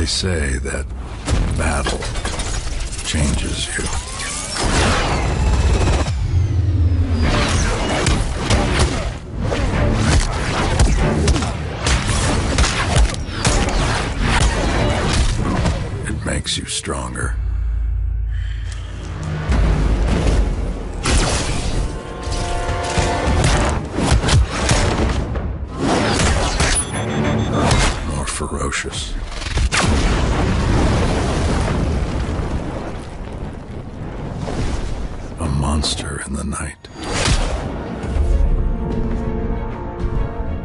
They say that battle changes you. It makes you stronger. More ferocious. A monster in the night.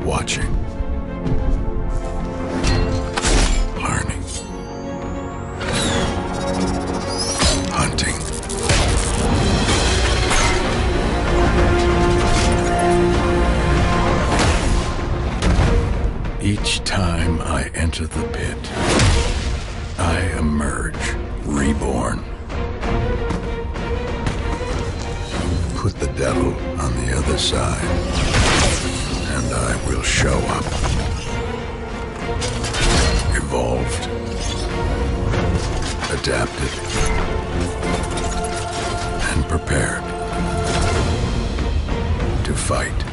Watching. Learning. Hunting. Each time I enter the pit, I emerge reborn. Put the devil on the other side, and I will show up. Evolved. Adapted. And prepared. To fight.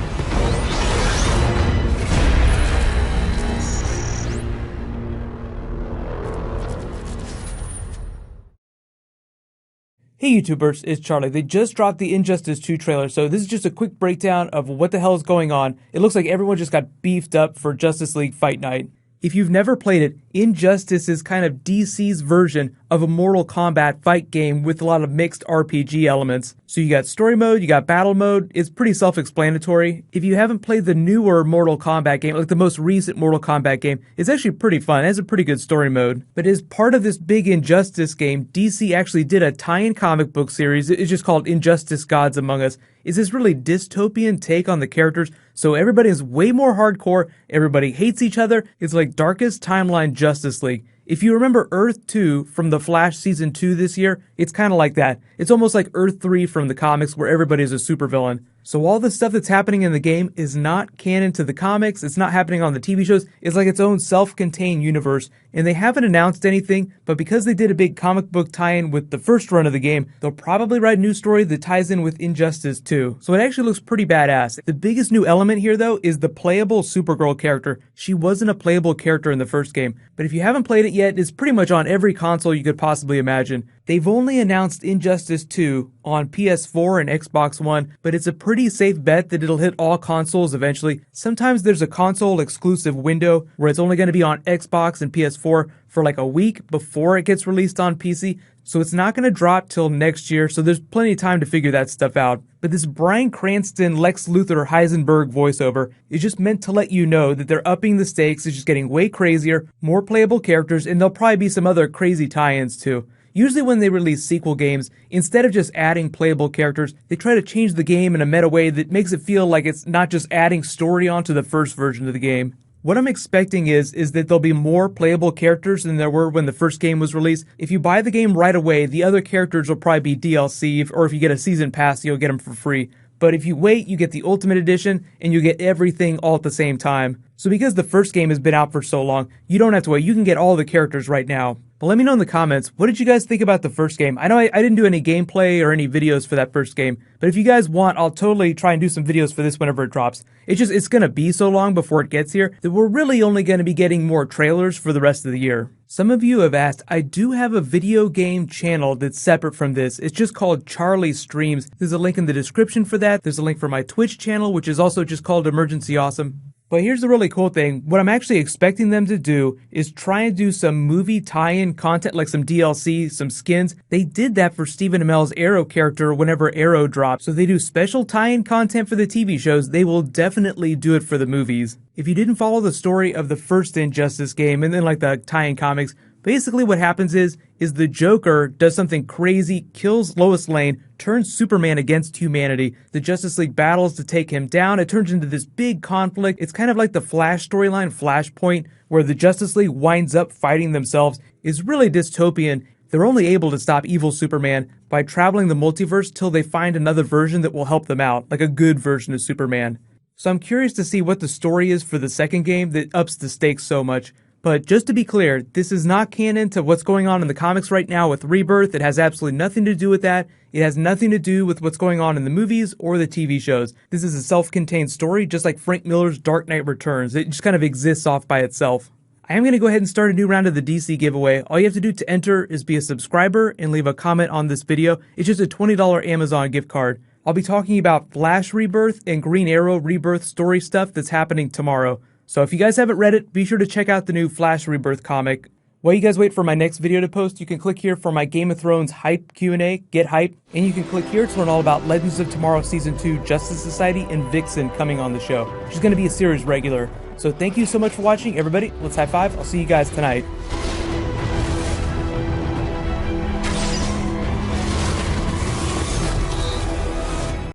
Hey YouTubers, it's Charlie. They just dropped the Injustice 2 trailer, so this is just a quick breakdown of what the hell is going on. It looks like everyone just got beefed up for Justice League Fight Night. If you've never played it, Injustice is kind of DC's version of a Mortal Kombat fight game with a lot of mixed RPG elements. So you got story mode, you got battle mode, it's pretty self-explanatory. If you haven't played the newer Mortal Kombat game, like the most recent Mortal Kombat game, it's actually pretty fun. It has a pretty good story mode. But as part of this big Injustice game, DC actually did a tie-in comic book series. It's just called Injustice Gods Among Us. It's this really dystopian take on the characters, so everybody is way more hardcore, everybody hates each other. It's like Darkest Timeline Justice League. If you remember Earth 2 from The Flash Season 2 this year, it's kind of like that. It's almost like Earth 3 from the comics where everybody is a supervillain. So all the stuff that's happening in the game is not canon to the comics, it's not happening on the TV shows, it's like its own self-contained universe. And they haven't announced anything, but because they did a big comic book tie-in with the first run of the game, they'll probably write a new story that ties in with Injustice 2. So it actually looks pretty badass. The biggest new element here though is the playable Supergirl character. She wasn't a playable character in the first game, but if you haven't played it yet, it's pretty much on every console you could possibly imagine. They've only announced Injustice 2 on PS4 and Xbox One, but it's a pretty safe bet that it'll hit all consoles eventually. Sometimes there's a console exclusive window where it's only going to be on Xbox and PS4 for like a week before it gets released on PC, so it's not going to drop till next year, so there's plenty of time to figure that stuff out. But this Bryan Cranston, Lex Luthor, Heisenberg voiceover is just meant to let you know that they're upping the stakes, it's just getting way crazier, more playable characters, and there'll probably be some other crazy tie-ins too. Usually when they release sequel games, instead of just adding playable characters, they try to change the game in a meta way that makes it feel like it's not just adding story onto the first version of the game. What I'm expecting is that there'll be more playable characters than there were when the first game was released. If you buy the game right away, the other characters will probably be DLC, or if you get a season pass, you'll get them for free. But if you wait, you get the Ultimate Edition, and you get everything all at the same time. So because the first game has been out for so long, you don't have to wait, you can get all the characters right now. But let me know in the comments, what did you guys think about the first game? I know I didn't do any gameplay or any videos for that first game, but if you guys want, I'll totally try and do some videos for this whenever it drops. It's gonna be so long before it gets here that we're really only gonna be getting more trailers for the rest of the year. Some of you have asked, I do have a video game channel that's separate from this. It's just called Charlie Streams. There's a link in the description for that. There's a link for my Twitch channel, which is also just called Emergency Awesome. But here's the really cool thing. What I'm actually expecting them to do is try and do some movie tie-in content, like some DLC, some skins. They did that for Stephen Amell's Arrow character whenever Arrow dropped. So they do special tie-in content for the TV shows. They will definitely do it for the movies. If you didn't follow the story of the first Injustice game and then like the tie-in comics, basically what happens is the Joker does something crazy, kills Lois Lane, turns Superman against humanity. The Justice League battles to take him down. It turns into this big conflict. It's kind of like the Flash storyline, Flashpoint, where the Justice League winds up fighting themselves. It's really dystopian. They're only able to stop evil Superman by traveling the multiverse till they find another version that will help them out, like a good version of Superman. So I'm curious to see what the story is for the second game that ups the stakes so much. But just to be clear, this is not canon to what's going on in the comics right now with Rebirth. It has absolutely nothing to do with that. It has nothing to do with what's going on in the movies or the TV shows. This is a self-contained story, just like Frank Miller's Dark Knight Returns. It just kind of exists off by itself. I am going to go ahead and start a new round of the DC giveaway. All you have to do to enter is be a subscriber and leave a comment on this video. It's just a $20 Amazon gift card. I'll be talking about Flash Rebirth and Green Arrow Rebirth story stuff that's happening tomorrow. So if you guys haven't read it, be sure to check out the new Flash Rebirth comic. While you guys wait for my next video to post, you can click here for my Game of Thrones hype Q&A, get hype, and you can click here to learn all about Legends of Tomorrow Season 2, Justice Society, and Vixen coming on the show. She's going to be a series regular. So thank you so much for watching, everybody. Let's high five. I'll see you guys tonight.